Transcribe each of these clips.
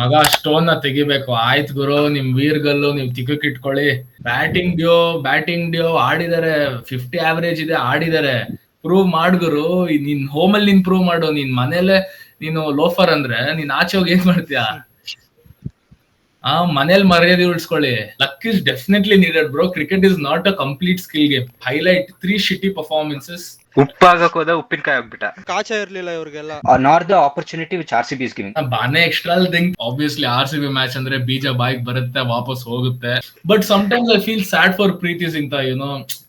ಮಗ ಸ್ಟೋನ್ ನ ತೆಗಿಬೇಕು. ಆಯ್ತು ಗುರು, ನಿಮ್ ವೀರ್ಗಲ್ಲು ನೀವ್ ತಿಕ್ಕಕ್ ಇಟ್ಕೊಳ್ಳಿ. ಬ್ಯಾಟಿಂಗ್ ಡ್ಯೋ ಆಡಿದಾರೆ, 50 ಆವರೇಜ್ ಇದೆ, ಆಡಿದಾರೆ. ಪ್ರೂವ್ ಮಾಡ್ಗುರು. ನಿನ್ ಹೋಮಲ್ಲಿ ನೀನ್ ಪ್ರೂವ್ ಮಾಡು. ನಿನ್ ಮನೇಲೆ ನೀನು ಲೋಫರ್ ಅಂದ್ರೆ ನೀನ್ ಆಚೆ ಹೋಗಿ ಏನ್ ಮಾಡ್ತೀಯ? ಮನೇಲಿ ಮರ್ಯಾದೆ ಉಳಿಸ್ಕೊಳ್ಳಿ. Luck is definitely needed bro. Cricket is not a complete skill game. Highlight 3 shitty performances. ಉಪ್ಪಾಗಕ್ ಹೋದ ಉಪ್ಪಿನಕಾಯಿ ಆಗ್ಬಿಟ್ಟ. ಕಾಚ ಇರ್ಲಿಲ್ಲ ಇವ್ರಿಗೆಲ್ಲ. Nor the opportunity which RCB is giving. ಬಾನೆ extra think obviously RCB match ಅಂದ್ರೆ ಬೀಜ ಬಾಯಿಗೆ ಬರುತ್ತೆ, ವಾಪಸ್ ಹೋಗುತ್ತೆ. But sometimes I feel sad for Preity Zinta.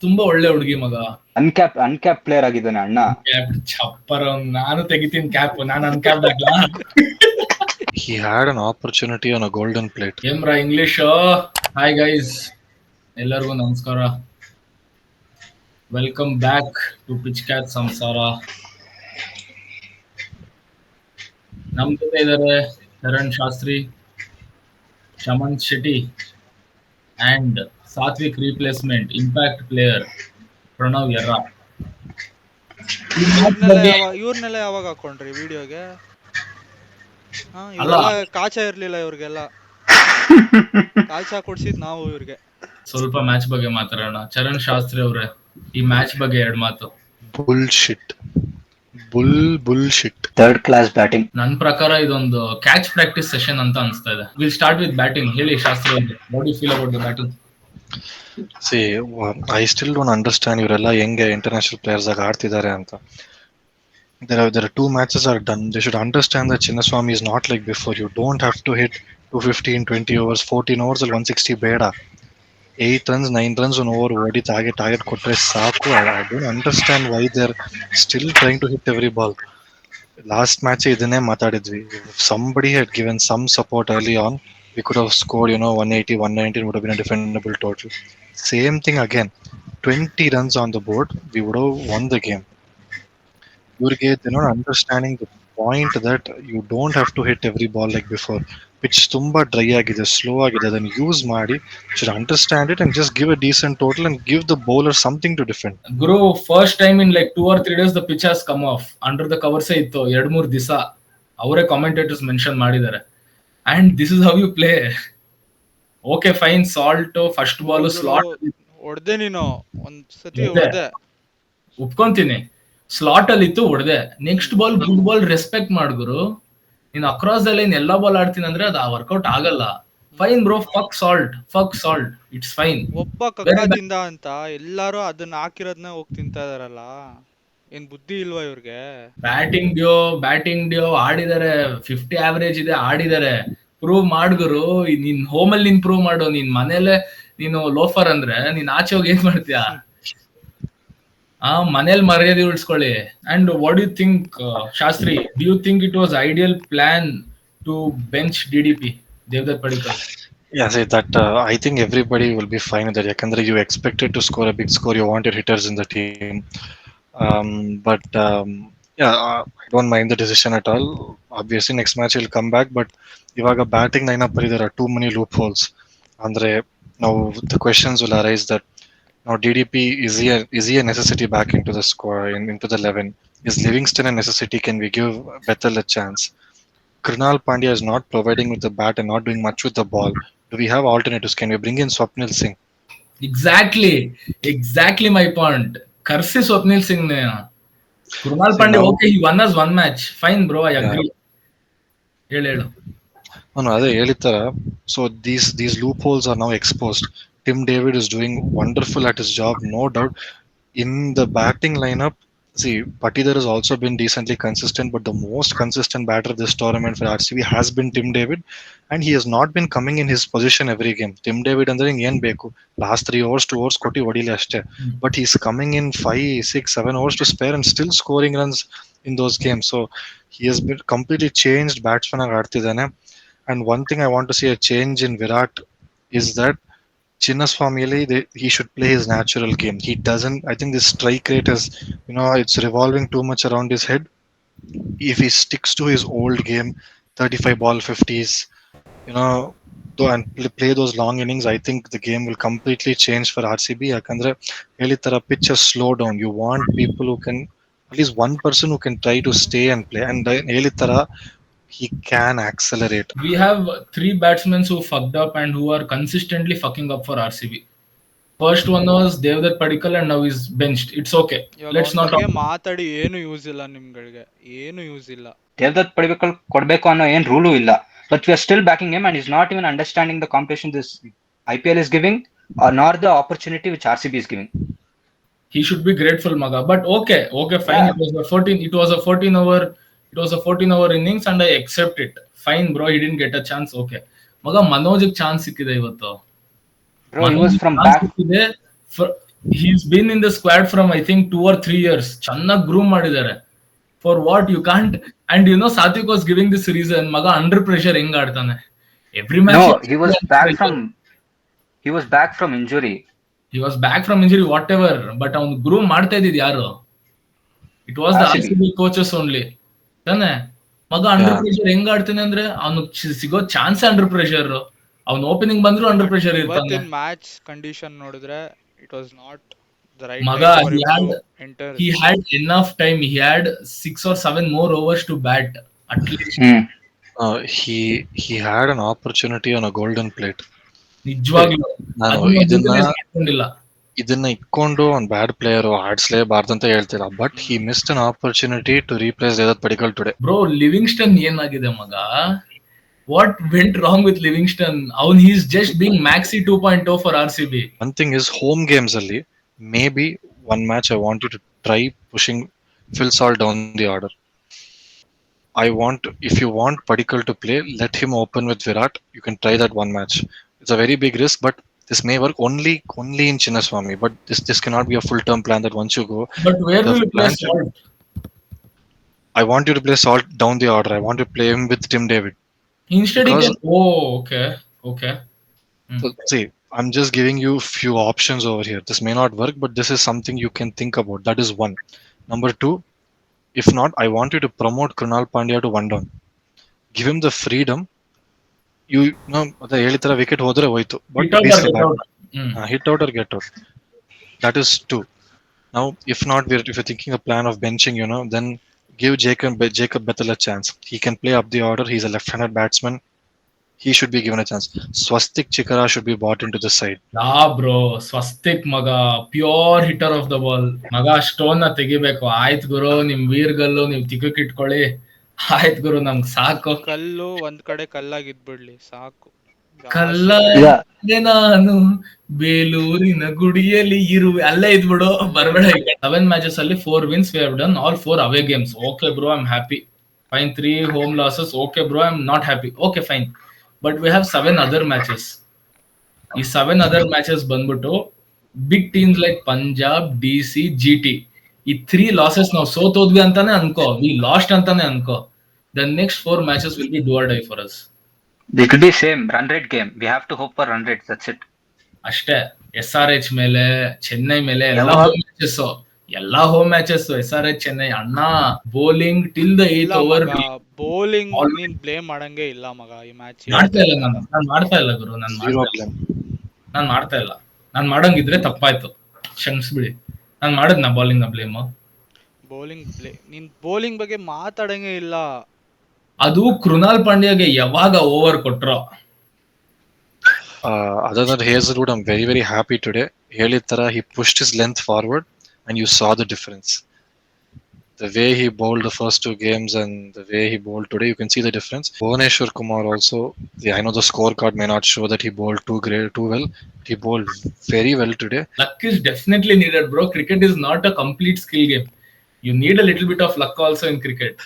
ತುಂಬಾ ಒಳ್ಳೆ ಹುಡುಗಿ ಮಗ. ಅನ್ಕ್ಯಾಪ್ ಪ್ಲೇಯರ್ ಆಗಿದ್ದಾನೆ ಅಣ್ಣ. ಕ್ಯಾಪ್ ಚಪ್ಪರ್. ನಾನು ತೆಗಿತೀನಿ ಕ್ಯಾಪ್. ನಾನು ಅನ್ಕ್ಯಾಪ್ ಆಗ್ಲಾ? He had an opportunity on a golden plate. ಏಮ್ರಾ ಇಂಗ್ಲಿಷ್. ಹಾಯ್ ಗೈಸ್, ಎಲ್ಲರಿಗೂ ನಮಸ್ಕಾರ. Welcome back to pitch catch ಸಂಸಾರ. ನಮ್ ಜೊತೆ ಇದ್ದಾರೆ Charan Shastri, Shamanth Shetty and Satvik replacement impact player Pranav Yarra. ಇವ್ರನ್ನೆಲ್ಲ ಯಾವಾಗ ಹಾಕೊಂಡ್ರಿ ವಿಡಿಯೋಗೆ? ಅಲ್ಲ, ಕಾಚ ಇರ್ಲಿಲ್ಲ ಇವ್ರಿಗೆಲ್ಲ. ಕಾಚ ಕೊಡ್ಸಿದ್ ನಾವು ಇವ್ರಿಗೆ. ಸ್ವಲ್ಪ ಮ್ಯಾಚ್ ಬಗ್ಗೆ ಮಾತಾಡೋಣ. ಚರಣ್ ಶಾಸ್ತ್ರಿ ಅವ್ರೆ, ಈ ಮ್ಯಾಚ್ ಬಗ್ಗೆ 2 ಮಾತು. Bullshit. Third class batting. ನನ್ ಪ್ರಕಾರ ಇದೊಂದು ಕ್ಯಾಚ್ ಪ್ರಾಕ್ಟೀಸ್ ಸೆಷನ್ ಅಂತ ಅನ್ಸ್ತಾ ಇದೆ. Will start with batting. ಹೇಳಿ ಶಾಸ್ತ್ರಿ ಅವ್ರೆ, what you feel about the batting? See, I still don't understand ಇವರೆಲ್ಲ ಹೆಂಗೆ ಇಂಟರ್ನ್ಯಾಷನಲ್ ಪ್ಲೇಯರ್ಸ್ ಆಗಿ ಆಡ್ತಿದ್ದಾರೆ ಅಂತ. There are 2 matches are done. They should understand that Chinnaswamy is not like before. You don't have to hit 215, 20 overs, 14 overs ಅಲ್ಲಿ 160 ಬೇಡ. 8 runs, 9 runs on over ಓಡಿ target ಕೊಟ್ರೆ ಸಾಕು. I don't understand why they're still trying to hit every ball. Last match ಇದನ್ನೇ ಮಾತಾಡಿದ್ವಿ. If somebody had given some support early on, we could have scored 180, 190 would have been a defendable total. Same thing again. 20 runs on the board, we would have won the game. You're not understanding the point that you don't have to hit every ball like before. Pitch ತುಂಬಾ dry ಆಗಿದೆ, slow ಆಗಿದೆ. ಅದನ್ನು use ಮಾಡಿ, should understand it and just give a decent total and give the bowler something to defend. ಗುರು, first time in like 2 or 3 days the pitch has come off. Under the ಕವರ್ಸೇ ಇತ್ತು 2-3 ದಿವಸ. ಅವರೇ commentators mention ಮಾಡಿದ್ದಾರೆ. And this is how you play. Okay fine, salt first ball slot ಹೊಡ್ದೆ ನೀನು ಒಂದ್ಸತಿ ಹೊಡ್ದೆ, ಒಪ್ಕೊಂತೀನಿ. ಸ್ಲಾಟ್ ಅಲ್ಲಿ ಇತ್ತು, ಹೊಡೆದೆ. Next ball good ball respect ಮಾಡ್ಗುರು. ನೀನ್ ಅಕ್ರಾಸ್ ದ ಲೈನ್ ಎಲ್ಲಾ ಬಾಲ್ ಆಡ್ತೀನಿ ಅಂದ್ರೆ ಅದು ವರ್ಕೌಟ್ ಆಗಲ್ಲ. Fine bro, fuck salt, it's fine. ಒಬ್ಬ ಕಕ್ಕಾದಿಂದ ಅಂತ ಎಲ್ಲಾರು ಅದನ್ನ ಹಾಕಿರೋದ್ನ ಹೋಗಿ ತಿಂತಾ ಇದಾರಲ್ಲ. ಏನ್ ಬುದ್ಧಿ ಇಲ್ವಾ ಇವ್ರಿಗೆ? ಬ್ಯಾಟಿಂಗ್ ಡ್ಯೋ ಆಡಿದಾರೆ, 50 ಆವರೇಜ್ ಇದೆ, ಆಡಿದಾರೆ. ಪ್ರೂವ್ ಮಾಡ್ಗುರು. ನಿನ್ ಹೋಮಲ್ಲಿ ನೀನ್ ಪ್ರೂವ್ ಮಾಡು. ನಿನ್ ಮನೇಲೆ ನೀನು ಲೋಫರ್ ಅಂದ್ರೆ ನೀನ್ ಆಚೆ ಹೋಗಿ ಏನ್ ಮಾಡ್ತೀಯ? ಮನೇಲಿ ಮರ್ಯಾದೆ ಉಳಿಸ್ಕೊಳ್ಳಿ. And what you think Shastri? Do you think it was ideal plan to bench DDP Devdutt Padikkal? Yeah, see that I think everybody will be fine with that. Yakandre you expected to score a big score. You want your hitters in the team, but yeah, I don't mind the decision at all. Obviously, next match he'll come back, but ivaga batting lineup ಅಲ್ಲಿ there are too many loopholes. Andre now the questions will arise that now DDP is he a necessity back into the squad, into the 11? Is Livingston a necessity? Can we give Bethel a chance? Krunal Pandya is not providing with the bat and not doing much with the ball. Do we have alternatives? Can we bring in Swapnil Singh? Exactly my point. ಕರ್ಸಿ Swapnil Singh. Krunal Pandya okay, he won us 1 match. Fine bro, I agree. ಹೇಳು. No, ಅದೇ ಹೇಳಿತರ. So these loopholes are now exposed. Tim David is doing wonderful at his job, no doubt. In the batting lineup, see, Patidar has also been decently consistent, but the most consistent batter this tournament for RCB has been Tim David, and he has not been coming in his position every game. Tim David ಅಂದ್ರೆ ಏನ್ ಬೇಕು? Last 3 overs 2 overs ಕೊಟ್ಟಿ ಹೊಡಿಲಿ ಅಷ್ಟೇ. But he's coming in 5, 6, 7 overs to spare and still scoring runs in those games. So he has been completely changed batsman ಆಗಿ ಆಡ್ತಿದ್ದಾನೆ. And one thing I want to see a change in Virat is that Chinnaswamy, he should play his natural game. He doesn't. I think this strike rate is, it's revolving too much around his head. If he sticks to his old game, 35 ball 50s, and play those long innings, I think the game will completely change for RCB. Yakandre helitara pitch has slowed down. You want people who can, at least one person who can try to stay and play. And helitara he can accelerate. We have 3 batsmen who fucked up and who are consistently fucking up for RCB. First one was Devdutt Padikkal and now he's benched. It's okay. ಇವಾಗ Let's ಅವನ not ಬಗ್ಗೆ talk. ಮಾತಾಡಿ ಏನು use ಇಲ್ಲ ನಿಮ್ಗಳಿಗೆ, ಏನು use ಇಲ್ಲ. ದೇವದತ್ ಪಡಿಬೇಕಲ್ ಕೊಡ್ಬೇಕು ಅನ್ನೋ ಏನ್ ರೂಲು ಇಲ್ಲ. But we are still backing him and is not even understanding the competition this IPL is giving or nor the opportunity which RCB is giving. He should be grateful, Maga. But okay, fine. Yeah. It was a 14 over innings and I accept it. Fine, bro. He didn't get a chance. Okay. Maga, Manojಗೆ chance ಸಿಕ್ಕಿದೆ ಇವತ್ತು. Bro, he was from chance back. ಸಿಕ್ಕಿದೆ. He's been in the squad from I think 2 or 3 years. ಚೆನ್ನಾಗಿ groom ಮಾಡಿದ್ದಾರೆ. For what you can't, and you know Sathik was giving this reason. Maga under pressure ಹೆಂಗ್ ಆಡ್ತಾನೆ. Every match. No, he was back from injury. He was back from injury, whatever. But ಅವನು groom ಮಾಡ್ತಾ ಇದ್ದಿದ್ದು ಯಾರು? It was the RCB coaches only. ತಾನೆ? ಮಗ under pressure ಹೆಂಗ್ ಆಡ್ತಾನೆ ಅಂದ್ರೆ ಅವನು ಸಿಗೋ ಚಾನ್ಸ್ ಅಂಡರ್ ಪ್ರೆಷರ್. ಅವ್ನು ಓಪನಿಂಗ್ ಬಂದ್ರು ಅಂಡರ್ ಪ್ರೆಷರ್ ಇರ್ತಾನೆ. ಇವತ್ತಿನ ಮ್ಯಾಚ್ ಕಂಡೀಷನ್ ನೋಡಿದ್ರೆ it was not the right ಮಗ, time for enter. he had enough time. He had 6 or 7 more overs to bat at least. He had an opportunity on a golden plate. ನಿಜವಾಗ್ಲೂ ನಾನು ಇದನ್ನ ಇಟ್ಕೊಂಡು ಒಂದು ಬ್ಯಾಡ್ player ಆಡ್ಸ್ಲೇಬಾರ್ದು ಅಂತ ಹೇಳ್ತಿಲ್ಲ, but he missed an opportunity to replace Devdutt Padikkal today. Bro, Livingstone ಏನಾಗಿದೆ ಮಗ? What went wrong with Livingstone? ಅವನ್ he is just being Maxi 2.0 for RCB. One thing is, home games ಅಲ್ಲಿ may be one match I want you to try pushing Phil Salt down the order. If you want Padikkal to play, let him open with Virat. You can try that one match. It's a very big risk, but this may work only in Chinnaswamy. But this cannot be a full-term plan that once you go. But where will you play Salt? I want you to play Salt down the order. I want to play him with Tim David. Instead, okay. So, see, I'm just giving you few options over here. This may not work, but this is something you can think about. That is one. Number two, if not, I want you to promote Krunal Pandya to one down. Give him the freedom. You know, the ಹೇಳಿತರ wicket ಹೋದ್ರೆ ಹೋಯ್ತು, but hit out or get out. That is two. Now, if not, if you're thinking a plan of benching, then give Jacob Bethel a chance. He can play up the order. He's a left-handed batsman. He should be given a chance. Swastik Chikara should be brought into the side. Yeah, bro. Swastik maga, pure hitter of the ball. Maga, stone na ತೆಗಿಬೇಕು. ಆಯ್ತು ಗುರು, ನಿಮ್ ವೀರ್ಗಲ್ಲು ನೀವು ತಿಕ್ಕಕ್ ಇಟ್ಕೊಳ್ಳಿ. ಆಯ್ತು ಗುರು, ನಮ್ಗೆ ಸಾಕು. ಕಲ್ಲು ಒಂದ್ ಕಡೆ ಕಲ್ಲಾಗಿದ್ಬಿಡ್ಲಿ ಸಾಕು. ನಾನು ಬೇಲೂರಿನ ಗುಡಿಯಲ್ಲಿ ಇರುವೆ, ಅಲ್ಲೇ ಇದ್ಬಿಡು, ಬರ್ಬೇಡ. 7 matches ಅಲ್ಲಿ 4 wins we have done, all 4 away games. Okay bro, I'm happy. Fine. 3 home losses. Okay bro, I'm not happy. Okay, fine. But we have 7 other matches. ಈ 7 other matches ಬಂದ್ಬಿಟ್ಟು big teams like Punjab, DC, GT, ಈ 3 losses ನಾವು ಸೋತೋದ್ವಿ ಅಂತಾನೆ ಅನ್ಕೋ, we lost ಅಂತಾನೆ ಅನ್ಕೋ. The next 4 matches will be do or die for us. They could be same run rate game. We have to hope for run rates. That's it. ಅಷ್ಟೇ. SRH ಮೇಲೆ, ಚೆನ್ನೈ ಮೇಲೆ ಎಲ್ಲಾ ಹೋಮ್ ಮ್ಯಾಚಸ್ SRH ಚೆನ್ನೈ ಅಣ್ಣ. Bowling till the 8th over. Bowling ನೀನ್ blame ಮಾಡಂಗೆ ಇಲ್ಲ ಮಗ ಈ match. ಮಾಡ್ತಾ ಇಲ್ಲ ನಾನು ಮಾಡ್ತಾ ಇಲ್ಲ ಗುರು, ನಾನು ಮಾಡ್ತಾ ಇಲ್ಲ. ನಾನು ಮಾಡಂಗಿದ್ರೆ ತಪ್ಪಾಯ್ತು, ಕ್ಷಮಿಸ್ಬಿಡಿ. ನಾನು ಮಾಡದ್ನ ಬೌಲಿಂಗ್ ನ ಬ್ಲೇಮ್? ನೀನ್ ಬೌಲಿಂಗ್ ಬಗ್ಗೆ ಮಾತಾಡಂಗೆ ಇಲ್ಲ. ಅದು ಕೃಣಾಲ್ ಪಾಂಡ್ಯಗೆ ಯಾವಾಗ over ಕೊಟ್ರೋ. Other than Hazelwood, I'm very, very happy today. Helithara, he pushed his length forward and you saw the difference. The way he bowled the first 2 games and the way he bowled today, you can see the difference. Bhuvaneshwar Kumar also, I know the scorecard may not show that he bowled too well. He bowled very well today. Luck is definitely needed, bro. Cricket is not a complete skill game. You need a little bit of luck also in cricket.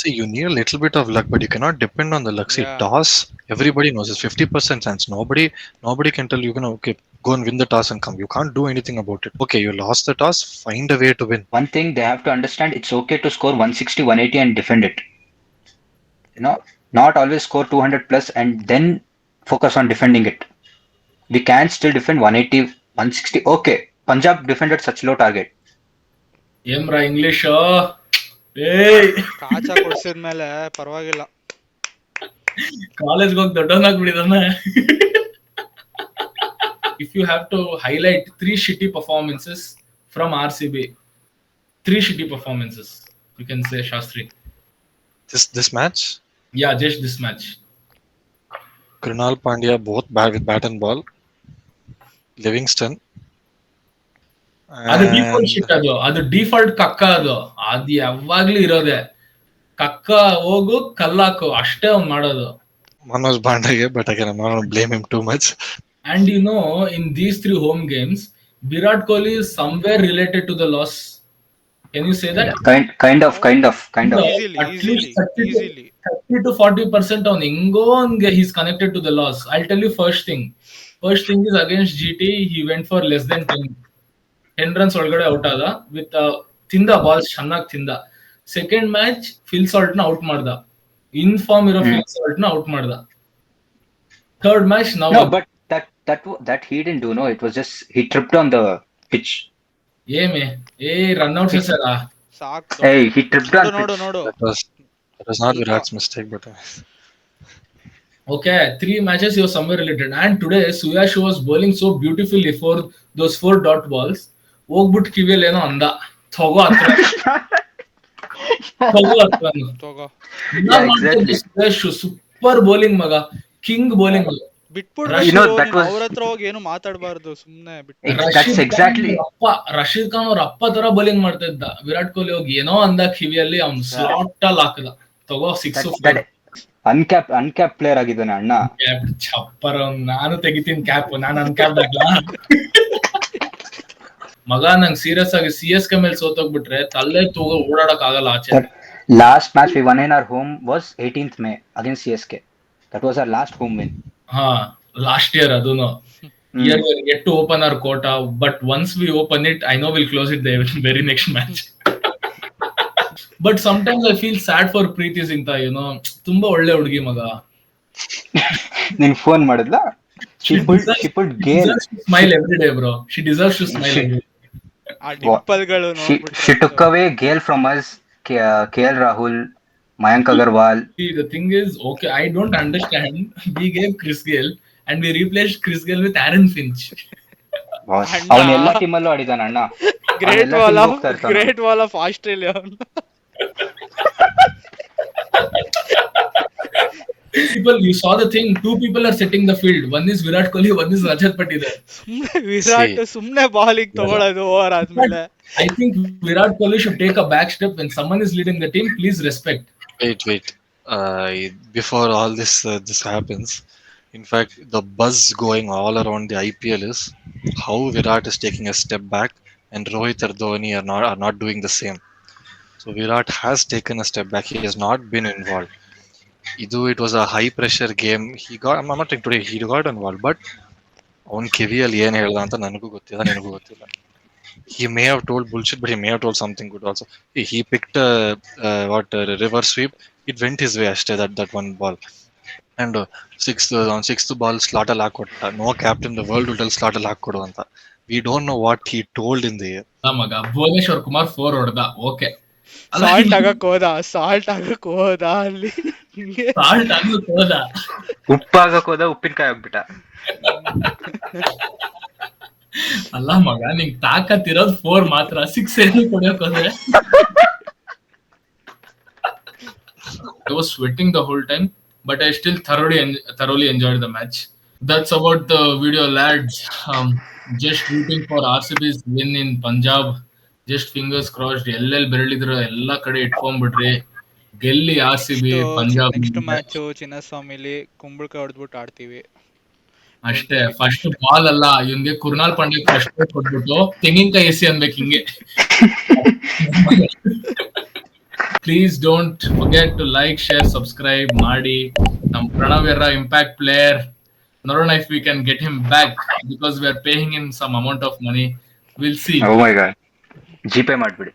See, you need a little bit of luck, but you cannot depend on the luck. See, toss, everybody knows it's 50% chance. Nobody can tell you, okay, go and win the toss and come. You can't do anything about it. Okay, you lost the toss, find a way to win. One thing they have to understand, it's okay to score 160, 180 and defend it. Not always score 200 plus and then focus on defending it. We can still defend 180, 160. Okay, Punjab defended such low target. ಏಮ್ರಾ English? ಕಾಚ ಕೊಡ್ಸಿದ್ಮೇಲೆ ಪರವಾಗಿಲ್ಲ. ಕಾಲೇಜ್ಗೆ ಹೋಗಿ ದೊಡ್ಡವನಾಗ್ಬಿಟ್ಟಿದಾನೆ. If you have to highlight 3 shitty performances from RCB, 3 shitty performances, you can say, Shastri. This match? Yeah, just this match. Krunal Pandya both bad with bat and ball. Livingston ಅದು default and ಶಿಟ್, ಅದು default ಕಕ್ಕ, ಅದು ಯಾವಾಗ್ಲೂ ಇರೋದೆ. ಕಕ್ಕ ಹೋಗು ಕಲ್ಲಾಕು ಅಷ್ಟೇ ಅವ್ನು ಮಾಡೋದು. Manoj Bandage, but again I'm not going to blame him too much. And you know, in these 3 home games, Virat Kohli is somewhere related to the loss. Can you say that? Yeah, kind of. Easily, At least easily. 30 to 40% on Ingo, he's connected to the loss. I'll tell you first thing. First thing is against GT, he went for less than 10 runs ಒಳಗಡೆ out ಆದ with ತಿಂದ balls ಚೆನ್ನಾಗಿ ತಿಂದ. Second match Phil Salt ನ out ಮಾಡ್ದ, inform ಇರೋ Phil Salt ನ out ಮಾಡ್ದ. ಥರ್ಡ್ ಮ್ಯಾಚ್ ನಾವು No, but that he didn't do. No, it was just he tripped on the pitch. Run out ಸರ. ಸಾಕು. Hey, he tripped on ನೋಡು pitch. ನೋಡು. That was not Virat's mistake, but Okay, 3 matches he was somewhere related. And today Suyash was bowling so beautifully for those 4 dot balls. ಹೋಗ್ಬಿಟ್ಟು ಕಿವಿಯಲ್ಲಿ ಏನೋ ಅಂದ, ತಗೋ ಹತ್ರ ತಗೋ. Yeah, exactly. Suyash super bowling ಮಗ, ಕಿಂಗ್ ಬೌಲಿಂಗ್. ಬಿಟ್ಬಿಡ್ಬೇಕು, You know, that was- ಅವ್ರ ಹತ್ರ ಹೋಗಿ ಏನು ಮಾತಾಡಬಾರ್ದು, ಸುಮ್ನೆ That's exactly. ರಶೀದ್ ಖಾನ್ ಅವ್ರ ಅಪ್ಪ ತರ ಬೌಲಿಂಗ್ ಮಾಡ್ತಾ ಇದ್ದ. ವಿರಾಟ್ ಕೊಹ್ಲಿ ಹೋಗಿ ಏನೋ ಅಂದ ಕಿವಿಯಲ್ಲಿ, ಅವ್ನು ಸ್ಲಾಟ್ ಅಲ್ಲಿ ಹಾಕದ, ತಗೋ 6. That ಅನ್ಕ್ಯಾಪ್ ಪ್ಲೇಯರ್ ಆಗಿದ್ದಾನೆ ಅಣ್ಣ. ಚಪ್ಪರ್, ನಾನು ತೆಗಿತೀನಿ ಕ್ಯಾಪ್, ನಾನು ಅನ್ಕ್ಯಾಪ್ ಆಗ್ಲಾ ಮಗ. ನಂಗೆ ಸೀರಿಯಸ್ ಆಗಿ CSK ಮೇಲೆ ಸೋತೋಗ್ಬಿಟ್ರೆ ತಲೆ ತಗೋ ಓಡಾಡಕ್ ಆಗಲ್ಲ ಆಚೆ. Last match we won in our home was 18th May against CSK. That was our last home win. ಹಾ, ಲಾಸ್ಟ್ ಇಯರ್ ಅದೂನು. Year we're yet to open our quota, but once we open it, I know we'll close it the very next match. But sometimes I feel sad for Preeti Zinta, ತುಂಬಾ ಒಳ್ಳೆ ಹುಡುಗಿ ಮಗ. ನಿನ್ phone ಮಾಡಿದ್ಲ? She pulled Gale. Smile every day, bro. She deserves to smile every day. ಆ ಡಿಂಪಲ್ಗಳು She took away Gale from us. KL Rahul, Mayank Agarwal. See, the thing is, okay, I don't understand. We gave Chris Gayle and we replaced Chris Gayle with Aaron Finch. ಅವನ ಎಲ್ಲಾ ಟೀಮಲ್ಲೂ ಆಡಿದಾನ ಅಣ್ಣ. Great wall of Australia. People, you saw the thing. 2 people are setting the field. One is Virat Kohli, one is Rajat Patidar. ಸುಮ್ನೆ ವಿರಾಟ್ ಸುಮ್ನೆ bowling ತಗೊಳ್ಳೋದು over ಆದ್ಮೇಲೆ. I think Virat Kohli should take a back step when someone is leading the team. Please respect. wait. Before all this happens, in fact, the buzz going all around the IPL is how Virat is taking a step back and Rohit or Dhoni are not doing the same. So Virat has taken a step back. He has not been involved. It was a high pressure game. I'm not saying today he got involved, but ಅವನ್ ಕಿವಿಯಲ್ಲಿ ಏನ್ ಹೇಳ್ದ ಅಂತ ನನಗೂ ಗೊತ್ತಿಲ್ಲ, ನಿನಗೂ ಗೊತ್ತಿಲ್ಲ. He may have told bullshit, but he may have told something good also. He picked a reverse sweep. It went his way ಅಷ್ಟೇ, that one ball. And sixth ball slot ಅಲ್ಲಿ ಹಾಕೊಟ್ಟ. No captain in the world will tell slot ಅಲ್ಲಿ ಹಾಕೊಡು ಅಂತ. We don't know what he told in the air. ಮಗ ಭುವನೇಶ್ವರ್ ಕುಮಾರ್ 4 ಹೊಡೆದ. Okay, salt ಆಗಕ್ ಹೋದ ಅಲ್ಲಿ. Salt ಆಗಕ್ ಹೋದ, ಉಪ್ಪಾಗಕ್ ಹೋದ, ಉಪ್ಪಿನಕಾಯಿ ಆಗ್ಬಿಟ್ಟ. ಅಲ್ಲ ಮಗ, ನಿಂಗ್ ತಾಕತ್ತಿರೋದು 4 ಮಾತ್ರ, 6 ಏನು ಕೊಡಕ್ ಹೋದ್ರೆ. I was sweating the whole time, but I still thoroughly enjoyed the match. That's about the video, lads. Just rooting for RCB's win in Punjab. Just fingers crossed. ಎಲ್ಲೆಲ್ಲಿ ಬೆರಳಿದ್ರು ಎಲ್ಲಾ ಕಡೆ ಇಟ್ಕೊಂಡ್ಬಿಡ್ರಿ, ಗೆಲ್ಲಿ RCB ಪಂಜಾಬ್. ನೆಕ್ಸ್ಟ್ ಮ್ಯಾಚ್ ಚಿನ್ನಸ್ವಾಮಿಲಿ ಕುಂಬಳಕಾಯಿ ಹೊಡೆದ್ಬಿಟ್ಟು ಆಡ್ತೀವಿ ಅಷ್ಟೇ. First ball ಅಲ್ಲ, ಇವನ್ಗೆ Krunal Pandya first ಕೊಟ್ಬಿಟ್ಟು ತೆಂಗಿನಕಾಯಿ ಎಸಿ ಅನ್ಬೇಕು ಹಿಂಗೆ. Please don't forget to like, share, subscribe ಮಾಡಿ. ನಮ್ ಪ್ರಣವ್ ಎರ್ರ ಇಂಪ್ಯಾಕ್ಟ್ ಪ್ಲೇಯರ್, ನೋಡೋಣ if we can get him back because we are paying him some amount of money. We'll see. Oh my god, GPay ಮಾಡ್ಬಿಡಿ.